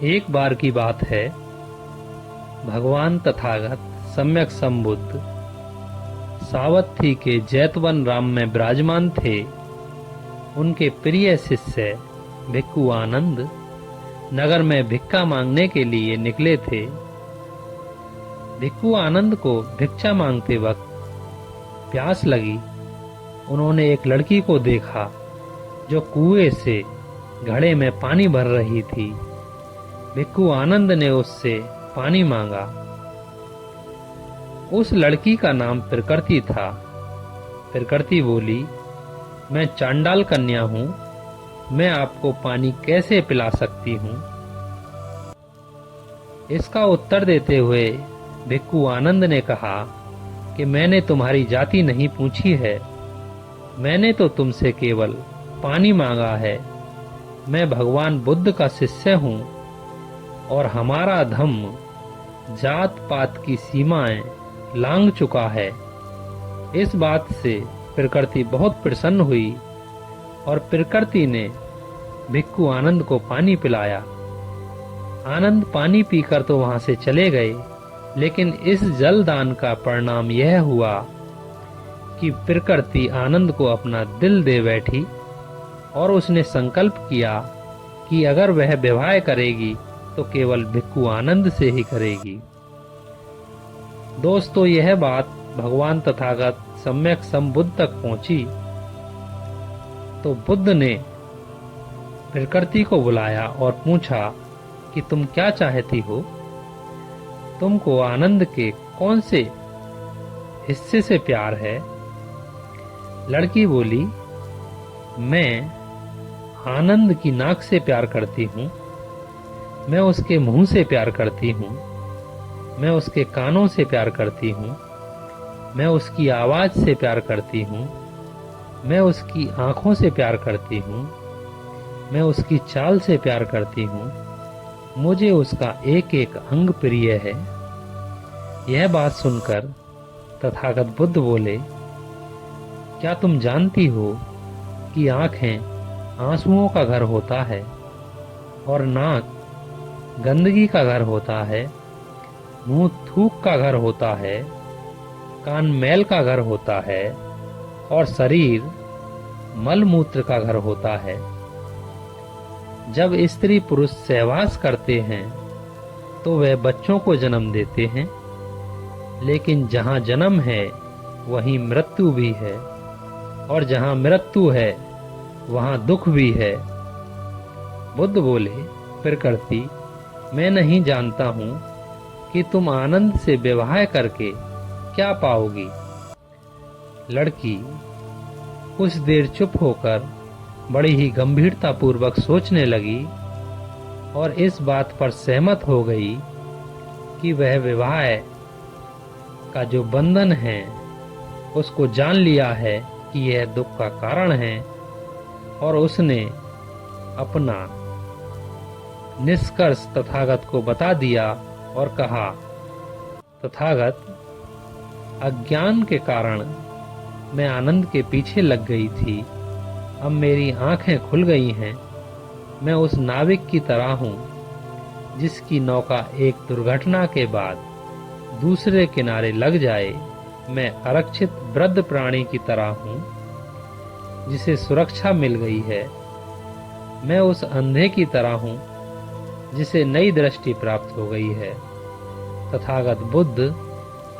एक बार की बात है, भगवान तथागत सम्यक संबुद्ध सावत्थी के जैतवन राम में विराजमान थे। उनके प्रिय शिष्य भिक्खु आनंद नगर में भिक्षा मांगने के लिए निकले थे। भिक्खु आनंद को भिक्षा मांगते वक्त प्यास लगी। उन्होंने एक लड़की को देखा जो कुएं से घड़े में पानी भर रही थी। भिक्खु आनंद ने उससे पानी मांगा। उस लड़की का नाम प्रकृति था। प्रकृति बोली, मैं चांडाल कन्या हूँ, मैं आपको पानी कैसे पिला सकती हूँ? इसका उत्तर देते हुए भिक्खु आनंद ने कहा कि मैंने तुम्हारी जाति नहीं पूछी है, मैंने तो तुमसे केवल पानी मांगा है। मैं भगवान बुद्ध का शिष्य हूँ और हमारा धम्म जात पात की सीमाएं लांघ चुका है। इस बात से प्रकृति बहुत प्रसन्न हुई और प्रकृति ने भिक्खु आनंद को पानी पिलाया। आनंद पानी पीकर तो वहां से चले गए, लेकिन इस जलदान का परिणाम यह हुआ कि प्रकृति आनंद को अपना दिल दे बैठी और उसने संकल्प किया कि अगर वह विवाह करेगी तो केवल भिक्खु आनंद से ही करेगी। दोस्तों, यह बात भगवान तथागत सम्यक संबुद्ध तक पहुंची तो बुद्ध ने प्रकृति को बुलाया और पूछा कि तुम क्या चाहती हो? तुमको आनंद के कौन से हिस्से से प्यार है? लड़की बोली, मैं आनंद की नाक से प्यार करती हूँ, मैं उसके मुंह से प्यार करती हूँ, मैं उसके कानों से प्यार करती हूँ, मैं उसकी आवाज से प्यार करती हूँ, मैं उसकी आंखों से प्यार करती हूँ, मैं उसकी चाल से प्यार करती हूँ, मुझे उसका एक एक अंग प्रिय है। यह बात सुनकर तथागत बुद्ध बोले, क्या तुम जानती हो कि आंखें आंसुओं का घर होता है और नाक गंदगी का घर होता है, मुंह थूक का घर होता है, कान मैल का घर होता है और शरीर मल मूत्र का घर होता है। जब स्त्री पुरुष सहवास करते हैं तो वे बच्चों को जन्म देते हैं, लेकिन जहाँ जन्म है वहीं मृत्यु भी है और जहाँ मृत्यु है वहाँ दुख भी है। बुद्ध बोले, प्रकृति, मैं नहीं जानता हूँ कि तुम आनंद से विवाह करके क्या पाओगी। लड़की कुछ देर चुप होकर बड़ी ही गंभीरता पूर्वक सोचने लगी और इस बात पर सहमत हो गई कि वह विवाह का जो बंधन है उसको जान लिया है कि यह दुख का कारण है और उसने अपना निष्कर्ष तथागत को बता दिया और कहा, तथागत, अज्ञान के कारण मैं आनंद के पीछे लग गई थी, अब मेरी आंखें खुल गई हैं। मैं उस नाविक की तरह हूँ जिसकी नौका एक दुर्घटना के बाद दूसरे किनारे लग जाए। मैं आरक्षित वृद्ध प्राणी की तरह हूँ जिसे सुरक्षा मिल गई है। मैं उस अंधे की तरह हूँ जिसे नई दृष्टि प्राप्त हो गई है। तथागत बुद्ध,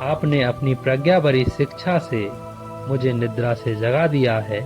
आपने अपनी प्रज्ञा भरी शिक्षा से मुझे निद्रा से जगा दिया है।